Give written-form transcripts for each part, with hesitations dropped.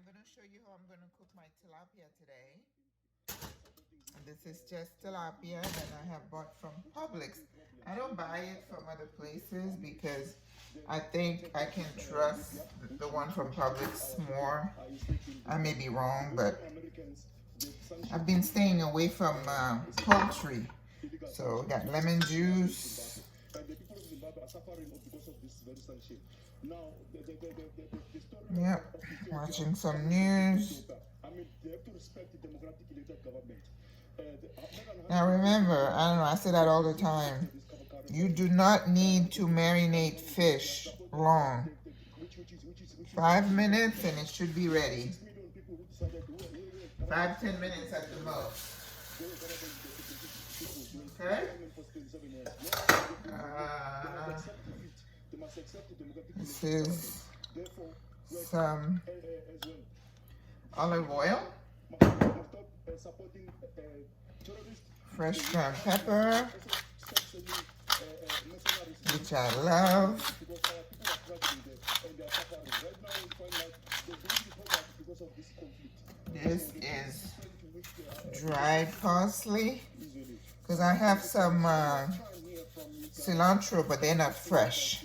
I'm going to show you how I'm going to cook my tilapia today. And this is just tilapia that I have bought from Publix. I don't buy it from other places because I think I can trust the one from Publix more. I may be wrong, but I've been staying away from poultry. So we got lemon juice. Yep, watching some news. Now remember, I don't know, I say that all the time. You do not need to marinate fish long. 5 minutes and it should be ready. 5-10 minutes at the most. Okay? This is some olive oil, fresh ground pepper, which I love. This is dried parsley, because I have some cilantro, but they're not fresh.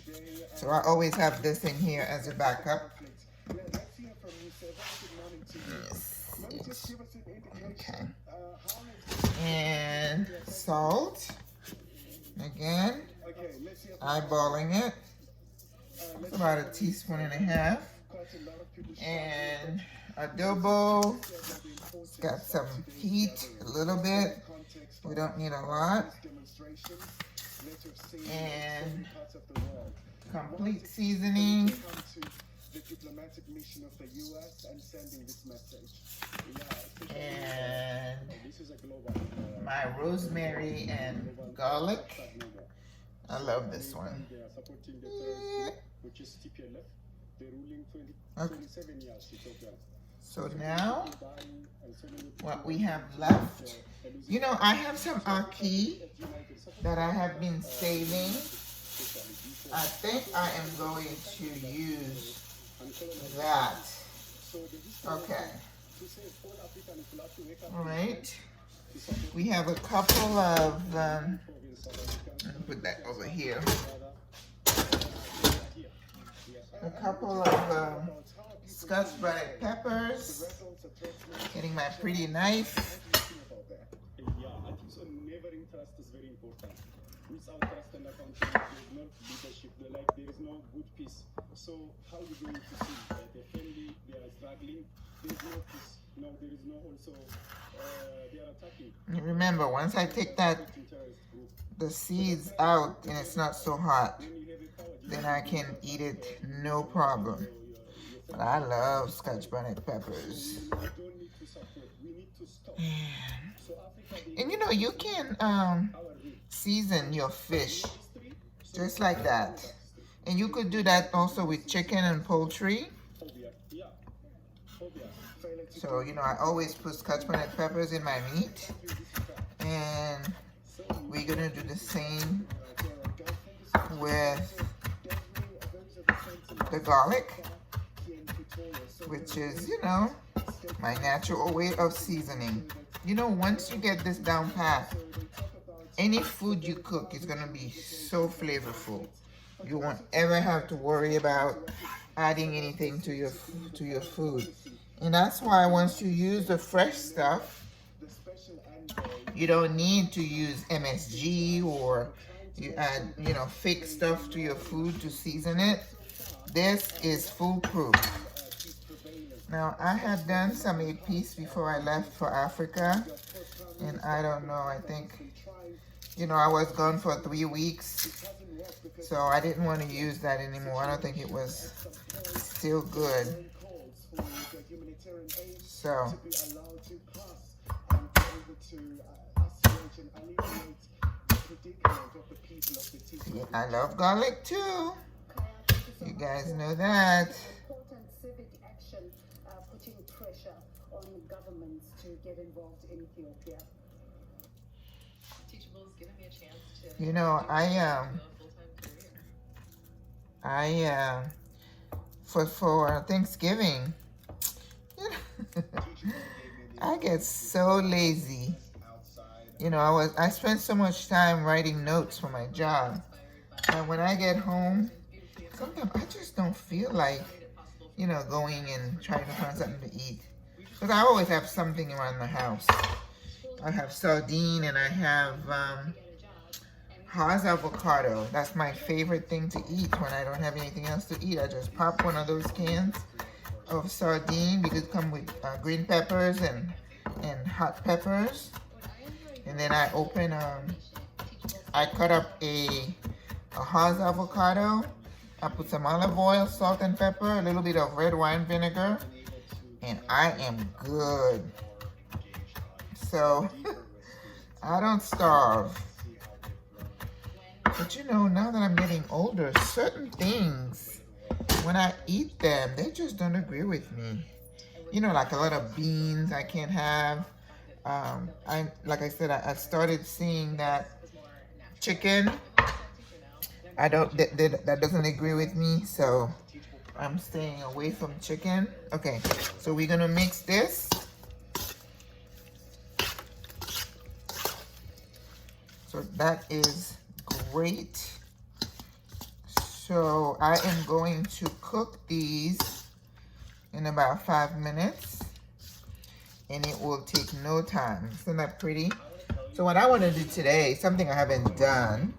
So I always have this in here as a backup. Yes. Okay. And salt. Again, eyeballing it. It's about 1.5 teaspoons. And adobo. It's got some heat, a little bit. We don't need a lot. And complete seasoning. And my rosemary and garlic. I love this one. Okay. So now, what we have left, you know, I have some ackee that I have been saving. I think I am going to use that. Okay. All right. We have a couple of, let me put that over here. A couple of scotch bonnet peppers. Getting my pretty knife. Without trust and accountability, there's no leadership. There is no good peace. So how are you going to see that the family, they are struggling? There is no peace. No, there is no also, they are attacking. Remember, once I take the seeds out and it's not so hot, then I can eat it no problem. But I love scotch bonnet peppers. And you know, you can season your fish just like that. And you could do that also with chicken and poultry. So, you know, I always put scotch bonnet peppers in my meat. And we're going to do the same with the garlic, which is, you know, my natural way of seasoning. You know, once you get this down pat, any food you cook is going to be so flavorful. You won't ever have to worry about adding anything to your food. And that's why once you use the fresh stuff, you don't need to use MSG or you add, you know, fake stuff to your food to season it. This is foolproof. Now, I had done some épices before I left for Africa. And I don't know, I think, you know, I was gone for 3 weeks. So I didn't want to use that anymore. I don't think it was still good. So, yeah, I love garlic too. You guys know that. Putting pressure on governments to get involved in Ethiopia. Teachable's giving me a chance to. You know, for Thanksgiving, I get so lazy. You know, I spend so much time writing notes for my job. And when I get home, sometimes I just don't feel like, you know, going and trying to find something to eat. Because I always have something around the house. I have sardine and I have Haas avocado. That's my favorite thing to eat when I don't have anything else to eat. I just pop one of those cans of sardine because it comes with green peppers and hot peppers. And then I open, I cut up a Haas avocado. I put some olive oil, salt and pepper, a little bit of red wine vinegar, and I am good. So, I don't starve. But you know, now that I'm getting older, certain things, when I eat them, they just don't agree with me. You know, like a lot of beans I can't have. Like I said, I started seeing that chicken, that doesn't agree with me, so I'm staying away from chicken. Okay, so we're gonna mix this. So that is great. So I am going to cook these in about 5 minutes, and it will take no time. Isn't that pretty? So what I want to do today, something I haven't done.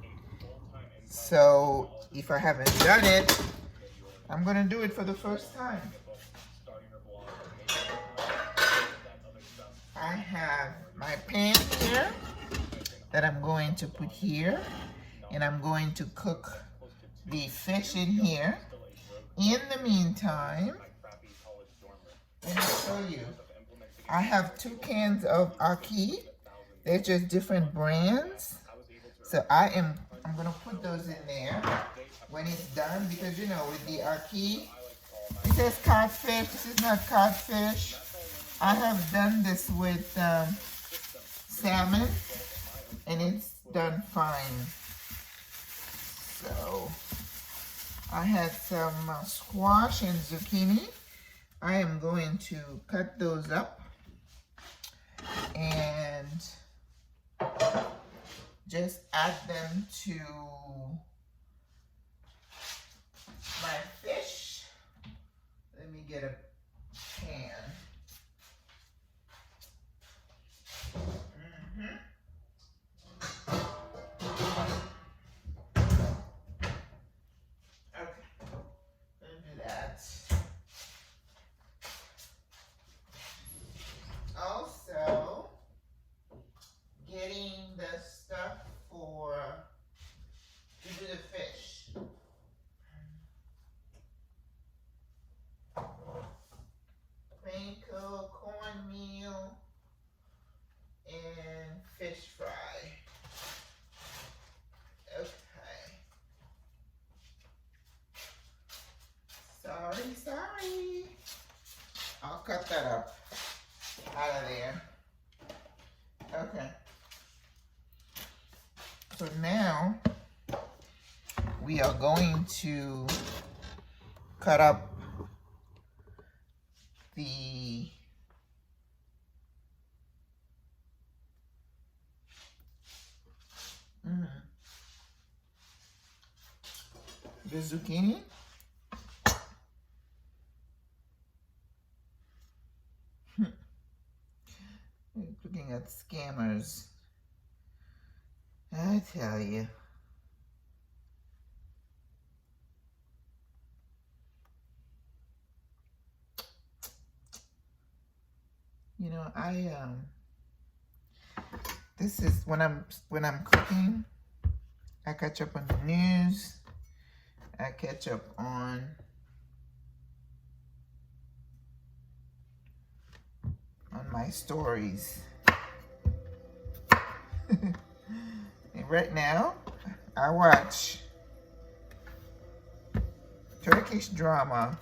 So if I haven't done it, I'm going to do it for the first time. I have my pan here that I'm going to put here, and I'm going to cook the fish in here. In the meantime, let me show you. I have 2 cans of Ackee. They're just different brands. So I'm gonna put those in there when it's done, because you know, with the Ackee, it says codfish. This is not codfish. I have done this with salmon, and it's done fine. So I had some squash and zucchini. I am going to cut those up and just add them to my fish. Let me get a pan. Also, getting the stuff to do the fish. Panko, cornmeal, and fish fry. Okay. Sorry. I'll cut that up out of there. Okay. So now we are going to cut up the zucchini. Looking at scammers, I tell you. You know, this is when I'm cooking, I catch up on the news. I catch up on my stories. And right now, I watch Turkish drama.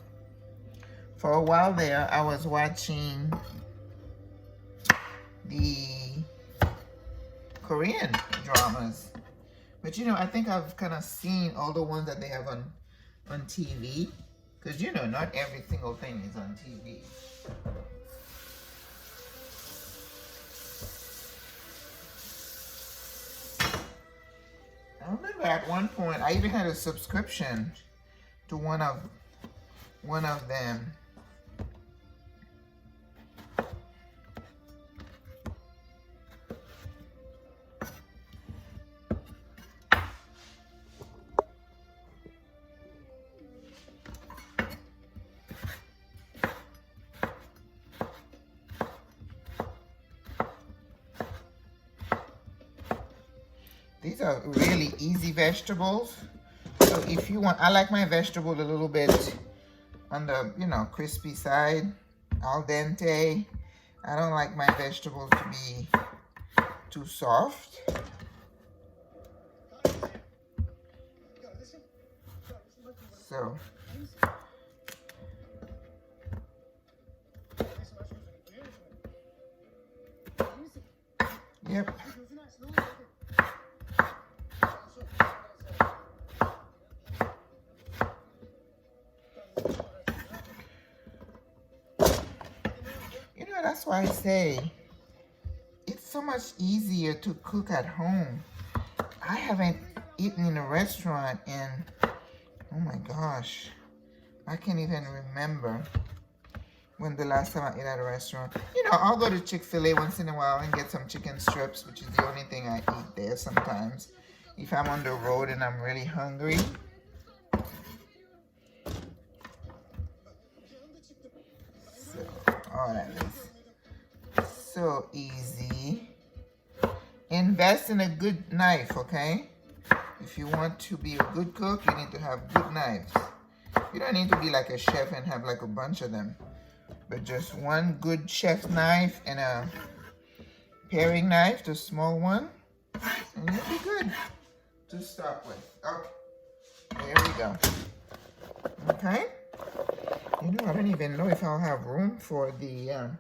For a while there, I was watching the Korean dramas. But you know, I think I've kind of seen all the ones that they have on TV. Because you know, not every single thing is on TV. I remember at one point I even had a subscription to one of them. These are really easy vegetables. So if you want, I like my vegetable a little bit on the, you know, crispy side, al dente. I don't like my vegetables to be too soft. So yep. You know, that's why I say it's so much easier to cook at home. I haven't eaten in a restaurant in, oh my gosh, I can't even remember when the last time I ate at a restaurant. You know, I'll go to Chick-fil-A once in a while and get some chicken strips, which is the only thing I eat there sometimes. If I'm on the road and I'm really hungry. So, all that is so easy. Invest in a good knife, okay? If you want to be a good cook, you need to have good knives. You don't need to be like a chef and have like a bunch of them. But just one good chef knife and a paring knife, the small one, and you'll be good to start with. Okay, there we go. Okay. You know, I don't even know if I'll have room for the,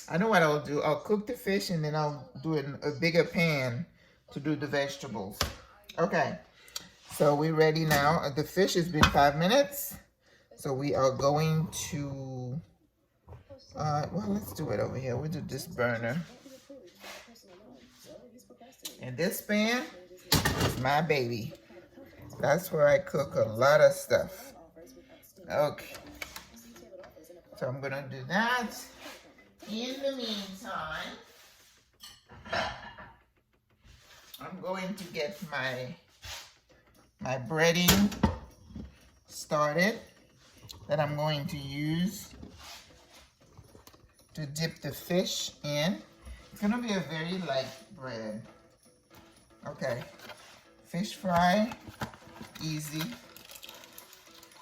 I know what I'll do. I'll cook the fish and then I'll do it in a bigger pan to do the vegetables. Okay, so we're ready now. The fish has been 5 minutes. So we are going to, well, let's do it over here. We'll do this burner. And this pan is my baby. That's where I cook a lot of stuff. Okay. So I'm gonna do that. In the meantime, I'm going to get my breading started that I'm going to use to dip the fish in. It's gonna be a very light bread. Okay, fish fry, easy.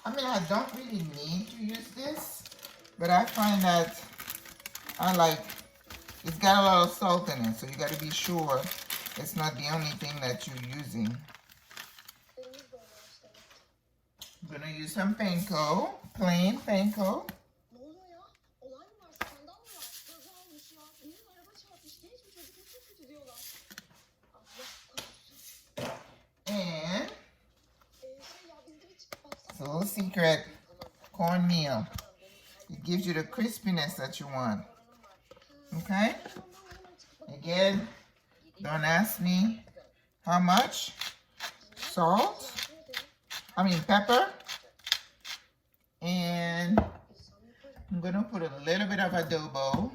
I mean, I don't really need to use this, but I find that I like, it's got a lot of salt in it, so you got to be sure it's not the only thing that you're using. I'm going to use some panko, plain panko. And it's a little secret, cornmeal. It gives you the crispiness that you want. Okay? Again, don't ask me how much. Salt. Pepper. And I'm going to put a little bit of adobo.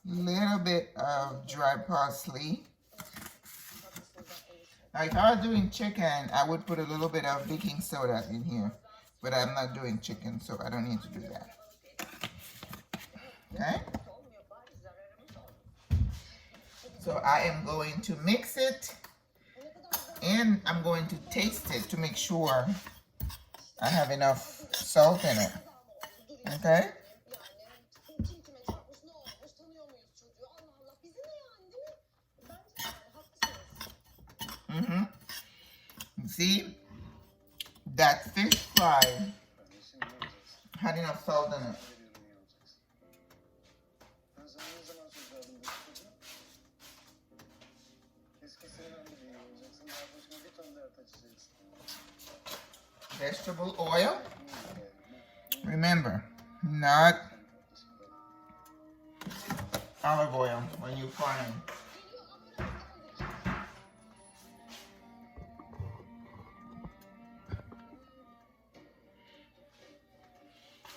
Little bit of dry parsley. Now, if I was doing chicken, I would put a little bit of baking soda in here. But I'm not doing chicken, so I don't need to do that. Okay? So I am going to mix it, and I'm going to taste it to make sure I have enough salt in it. Okay? See? That fish fry had enough salt in it. Vegetable oil. Remember, not olive oil when you're frying.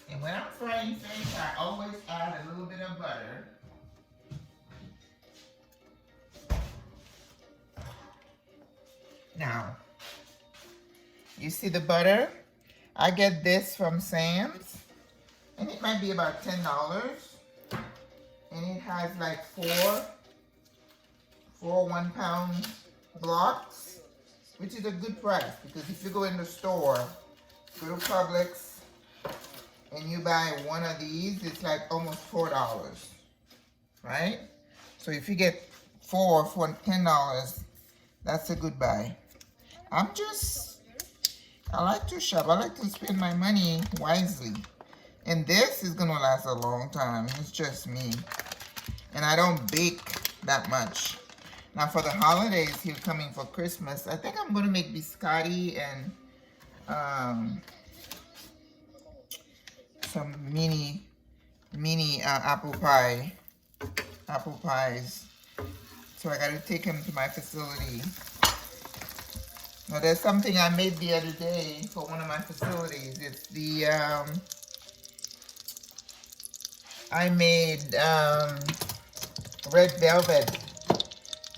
And when I'm frying fish, I always add a little bit of butter. Now, you see the butter? I get this from Sam's, and it might be about $10. And it has like four 1 pound blocks, which is a good price, because if you go in the store, go to Publix, and you buy one of these, it's like almost $4, right? So if you get 4 for $10, that's a good buy. I like to shop. I like to spend my money wisely. And this is gonna last a long time. It's just me. And I don't bake that much. Now for the holidays here coming for Christmas, I think I'm gonna make biscotti and some mini apple pies. So I gotta take them to my facility. Now there's something I made the other day for one of my facilities. It's the I made red velvet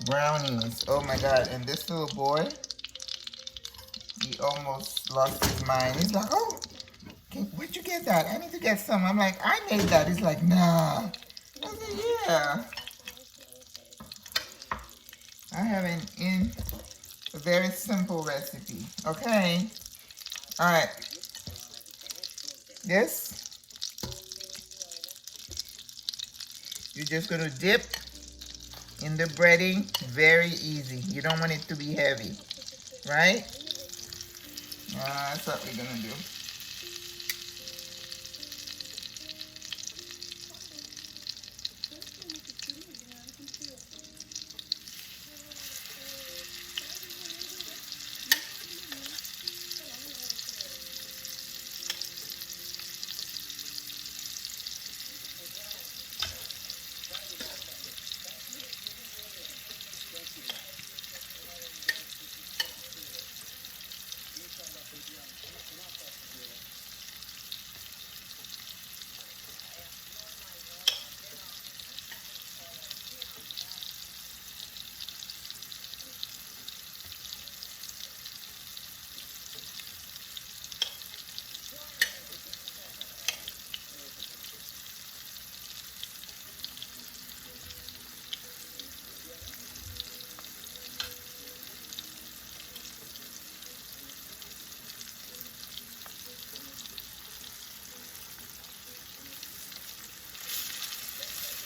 brownies. Oh my god! And this little boy, he almost lost his mind. He's like, "Oh, where'd you get that? I need to get some." I'm like, "I made that." He's like, "Nah." I said, "Yeah." I have a very simple recipe. Okay. All right. This, you're just going to dip in the breading. Very easy. You don't want it to be heavy. Right? That's what we're going to do.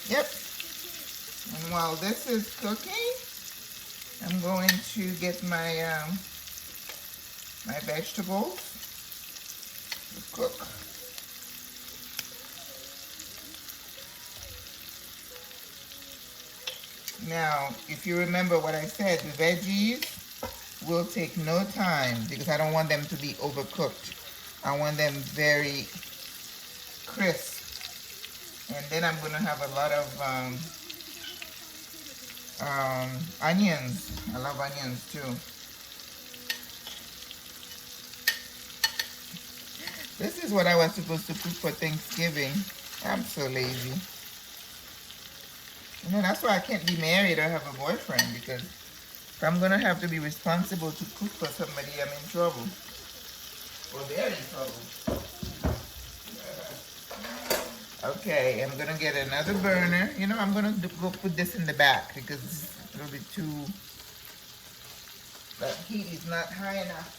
Yep. And while this is cooking, I'm going to get my my vegetables to cook. Now, if you remember what I said, the veggies will take no time because I don't want them to be overcooked. I want them very crisp. And then I'm going to have a lot of onions. I love onions too. This is what I was supposed to cook for Thanksgiving. I'm so lazy. You know, that's why I can't be married or have a boyfriend, because if I'm going to have to be responsible to cook for somebody, I'm in trouble. Or they're in trouble. Okay, I'm gonna get another burner. You know, I'm gonna go put this in the back because it's a little bit too, that heat is not high enough.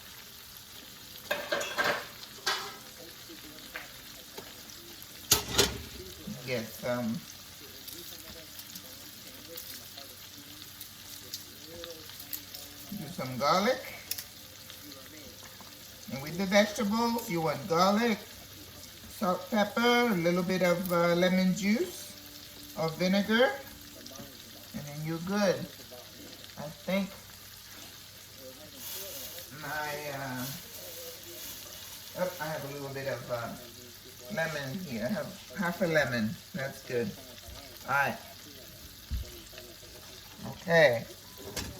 Get some do some garlic. And with the vegetables, you want garlic, salt, pepper, a little bit of lemon juice or vinegar, and then you're good. I think I have a little bit of lemon here. I have half a lemon. That's good. All right. Okay.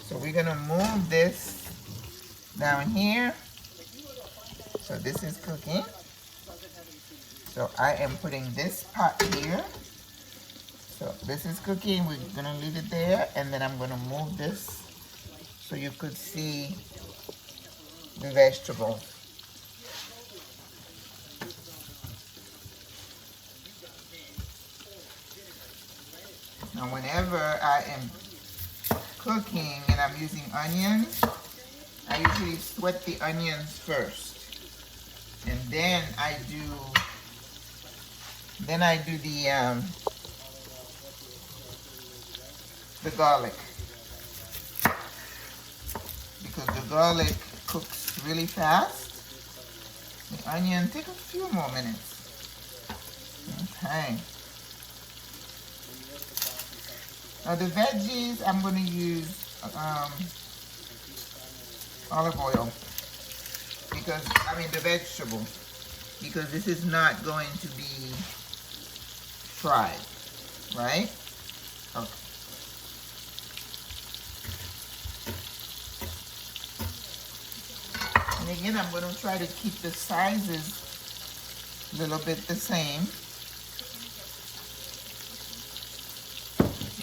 So we're gonna move this down here. So this is cooking. So I am putting this pot here. So this is cooking. We're gonna leave it there, and then I'm gonna move this so you could see the vegetables. Now whenever I am cooking and I'm using onions, I usually sweat the onions first. And then I do the garlic. Because the garlic cooks really fast. The onion take a few more minutes. Okay. Now the veggies, I'm going to use olive oil. Because, the vegetable. Because this is not going to be fried. Right? Okay. And again, I'm going to try to keep the sizes a little bit the same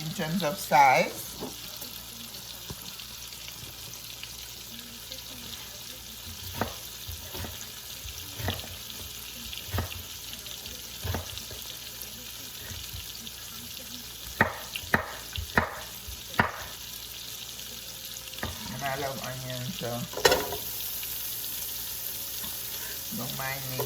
in terms of size. And I love onions, so don't mind me.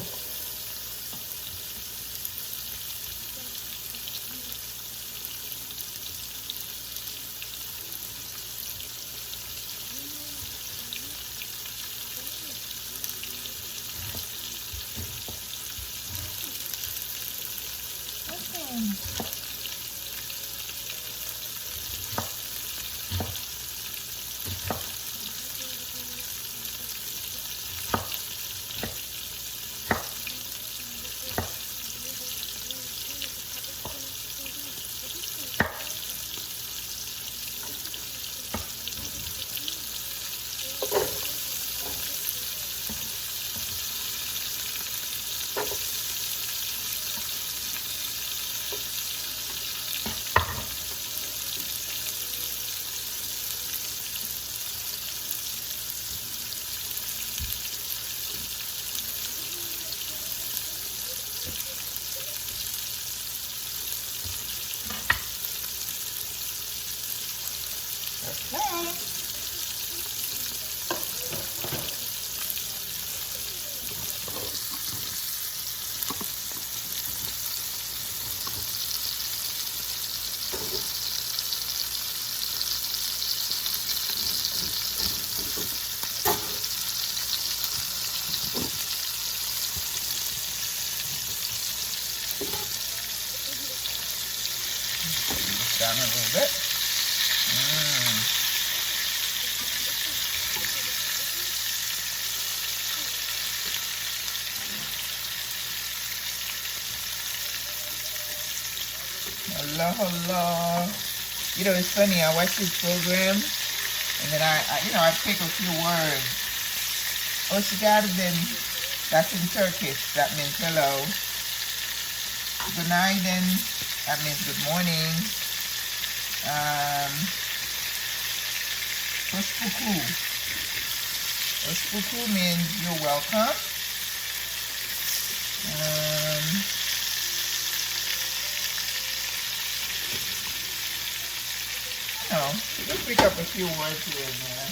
Down a little bit. Hello. It's funny. I watch this program, and then I pick a few words. Oh, that's in Turkish. That means hello. Günaydın. That means good morning. Hoş bulduk. Hoş bulduk means you're welcome. Just pick up a few words here and there.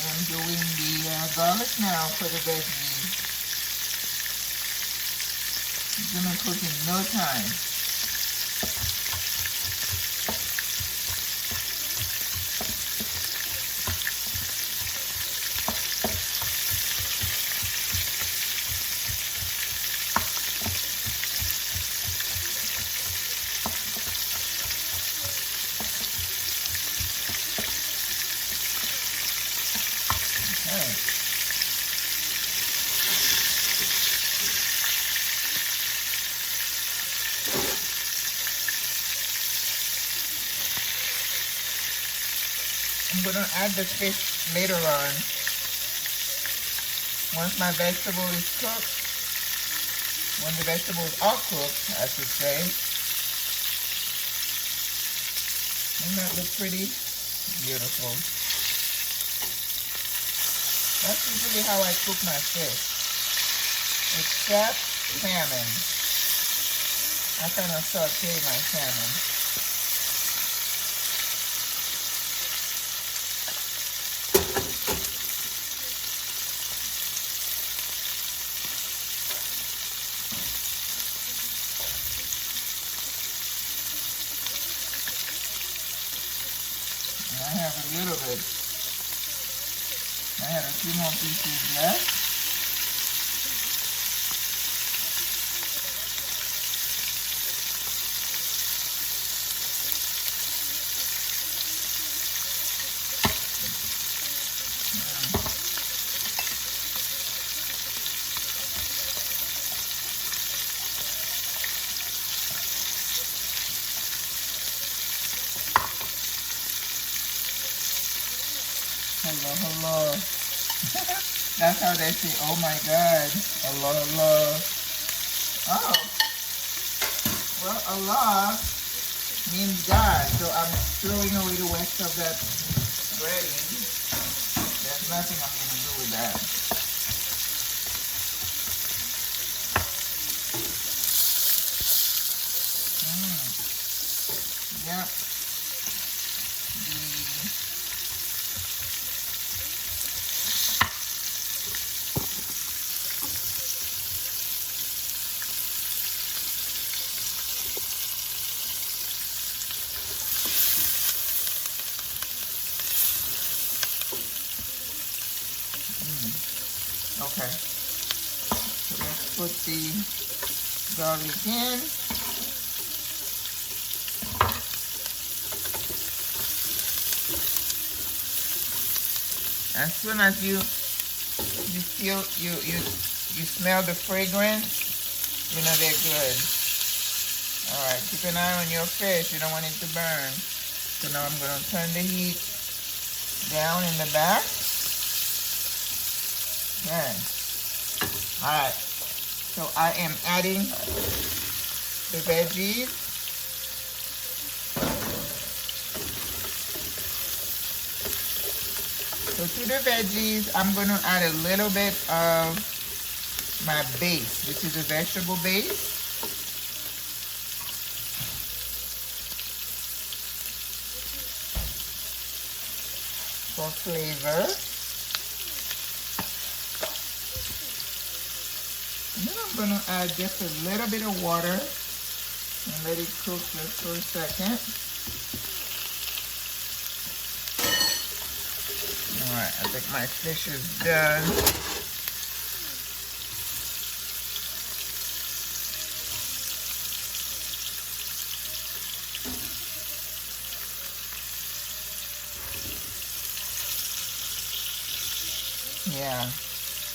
am doing the garlic now for the veggies. It's gonna cook in no time. I'm going to add the fish later on. Once my vegetable is cooked, when the vegetables are cooked, I should say. Doesn't that look pretty? Beautiful. That's usually how I cook my fish. Except salmon. I kind of saute my salmon. I have a little bit. I had a few more pieces left. Hello, hello. That's how they say, oh my God. Allah, Allah. Oh. Well, Allah means God. So I'm throwing away the rest of that breading. There's nothing I'm going to do with that. Yep. Okay, so let's put the garlic in. As soon as you feel you smell the fragrance, you know they're good. All right, keep an eye on your fish. You don't want it to burn. So now I'm going to turn the heat down in the back. Okay. Alright. So I am adding the veggies. So to the veggies, I'm going to add a little bit of my base, which is a vegetable base. For flavor. And then I'm going to add just a little bit of water and let it cook just for a second. Alright, I think my fish is done. Yeah.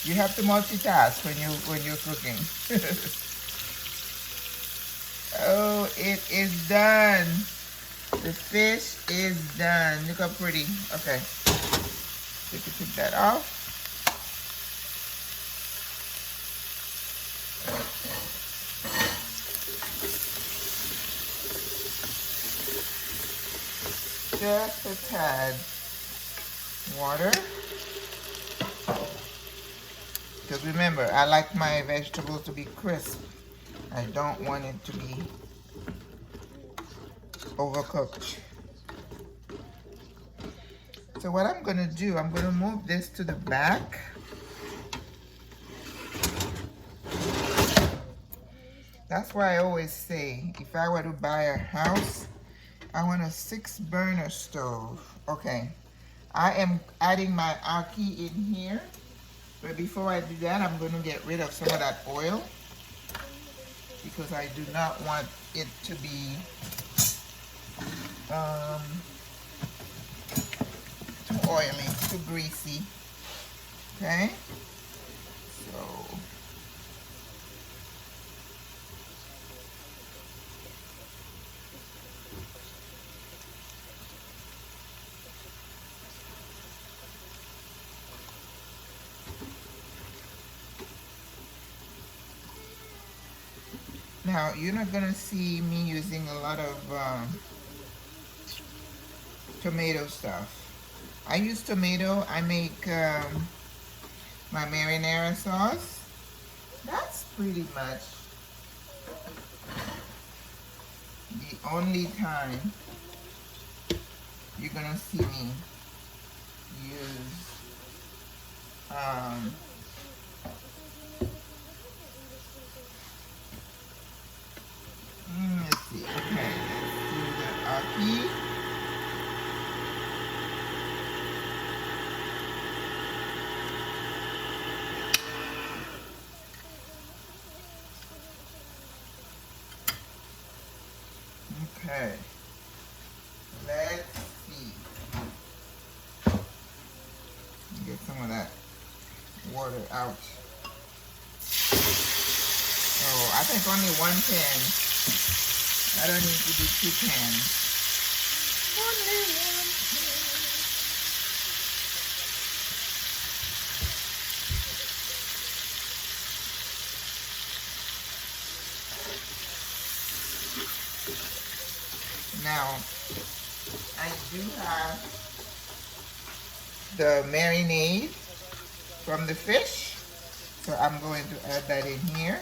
You have to multitask when you're cooking. Oh, it is done. The fish is done. Look how pretty. Okay. So you can take that off. Just a tad water. Because remember, I like my vegetables to be crisp. I don't want it to be overcooked. So what I'm gonna do, I'm gonna move this to the back. That's why I always say, if I were to buy a house, I want a 6-burner stove. Okay, I am adding my ackee in here. But before I do that, I'm gonna get rid of some of that oil because I do not want it to be too oily, too greasy. Okay, so now you're not gonna see me using a lot of tomato stuff. I use tomato. I make my marinara sauce. That's pretty much the only time you're gonna see me use let's see. Okay, let's do the ackee. Okay, let's see. Get some of that water out. Oh, I think only 1 pan. I don't need to do 2 pans. Only 1 pan. Now, I do have the marinade from the fish, so I'm going to add that in here.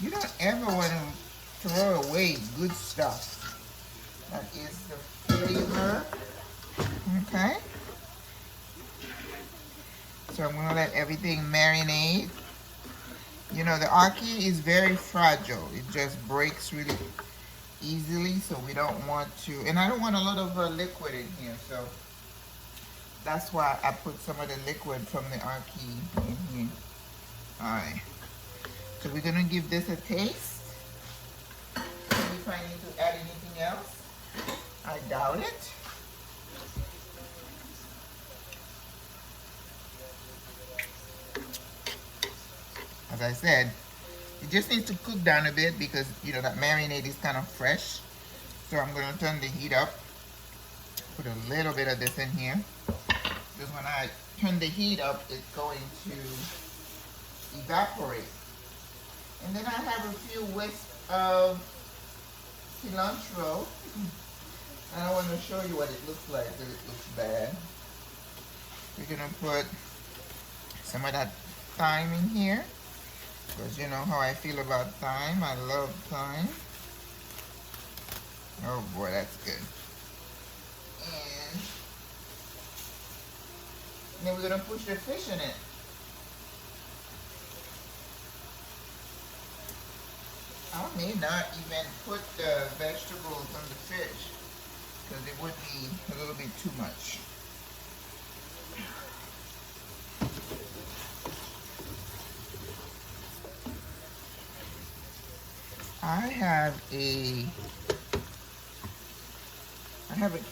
You don't ever want to throw away good stuff. That is the flavor. Okay. So I'm going to let everything marinate. You know, the ackee is very fragile. It just breaks really easily, so we don't want to, and I don't want a lot of liquid in here, so that's why I put some of the liquid from the ackee in here. Alright, so we're gonna give this a taste. See if I need to add anything else. I doubt it. As I said, it just needs to cook down a bit because, you know, that marinade is kind of fresh. So I'm going to turn the heat up. Put a little bit of this in here. Because when I turn the heat up, it's going to evaporate. And then I have a few wisps of cilantro. And I want to show you what it looks like because it looks bad. We're going to put some of that thyme in here. Because you know how I feel about thyme. I love thyme. Oh boy, that's good. And then we're going to push the fish in it. I may not even put the vegetables on the fish because it would be a little bit too much. I have a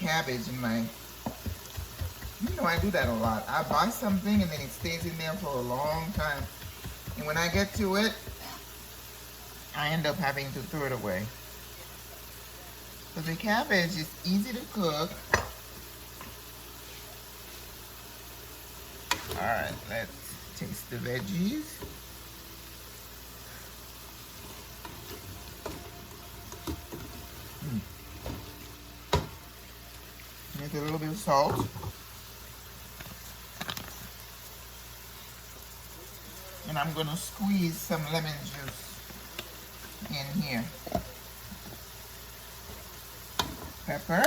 cabbage in my, you know, I do that a lot. I buy something and then it stays in there for a long time. And when I get to it, I end up having to throw it away. But the cabbage is easy to cook. Alright, let's taste the veggies. With a little bit of salt. And I'm going to squeeze some lemon juice in here. Pepper.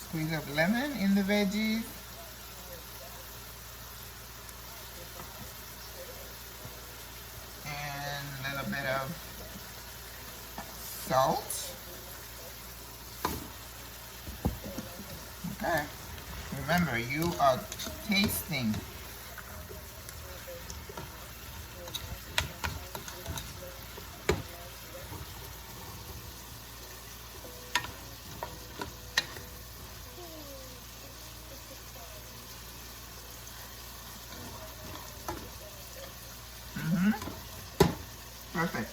squeeze of lemon in the veggies. And a little bit of salt. Okay. Remember, you are tasting. Perfect.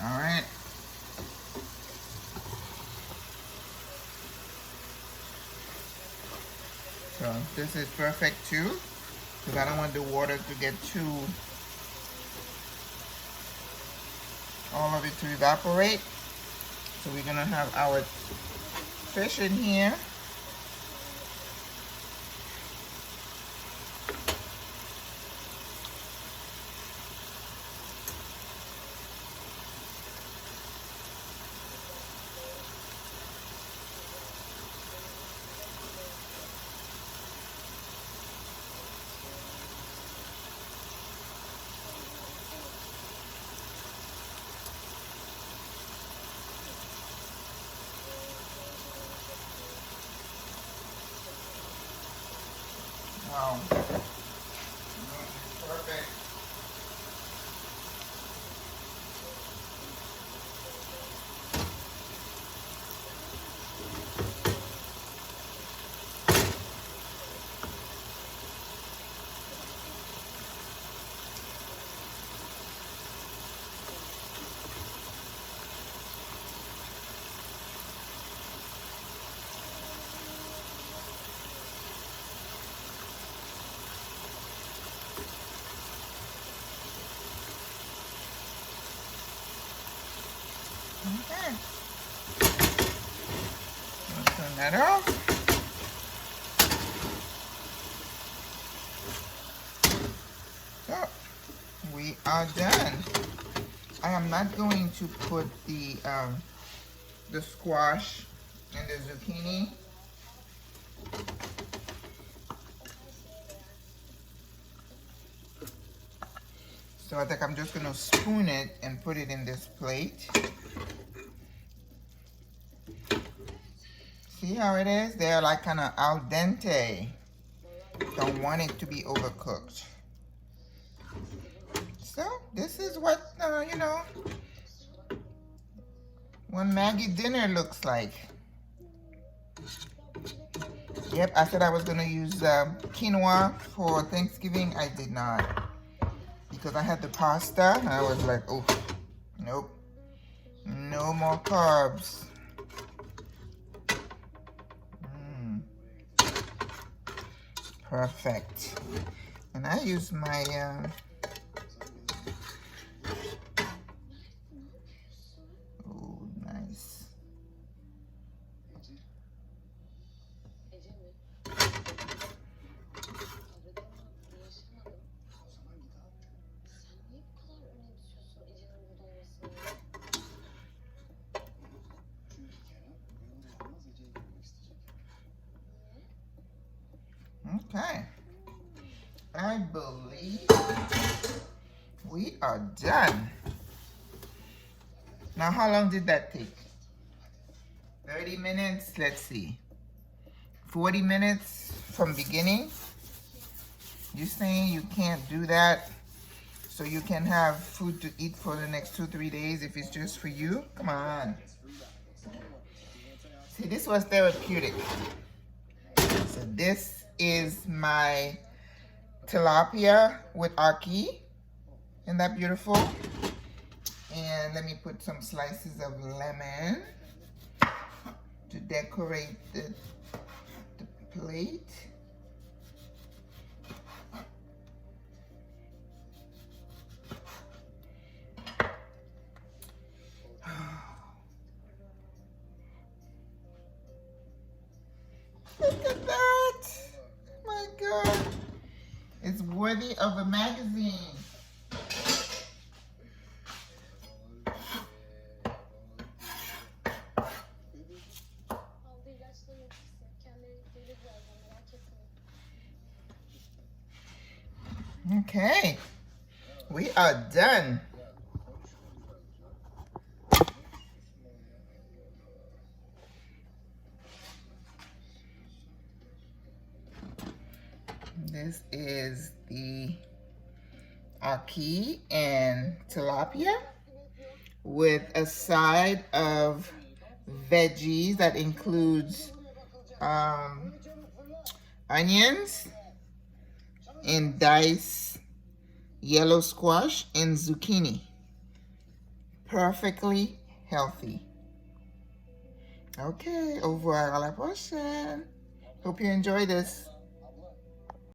All right. So this is perfect too, because I don't want the water to get too, all of it to evaporate. So we're gonna have our fish in here. Wow. Perfect. Okay. Turn that off. So we are done. I am not going to put the squash and the zucchini. So I think I'm just gonna spoon it and put it in this plate. See how it is? They're like kind of al dente. Don't want it to be overcooked. So this is what, you know, one Maggie dinner looks like. Yep, I said I was gonna use quinoa for Thanksgiving. I did not, because I had the pasta and I was like, oh, nope, no more carbs. Perfect. And I use my oh, nice. Okay, I believe we are done. Now, how long did that take? 30 minutes, let's see. 40 minutes from beginning? You're saying you can't do that so you can have food to eat for the next 2-3 days if it's just for you? Come on. See, this was therapeutic. So this is my tilapia with ackee. Isn't that beautiful? And let me put some slices of lemon to decorate the plate. Look at that! My God, it's worthy of a magazine. Okay, we are done. This is the ackee and tilapia with a side of veggies that includes onions and diced yellow squash and zucchini. Perfectly healthy. Okay, au revoir, à la prochaine. Hope you enjoy this.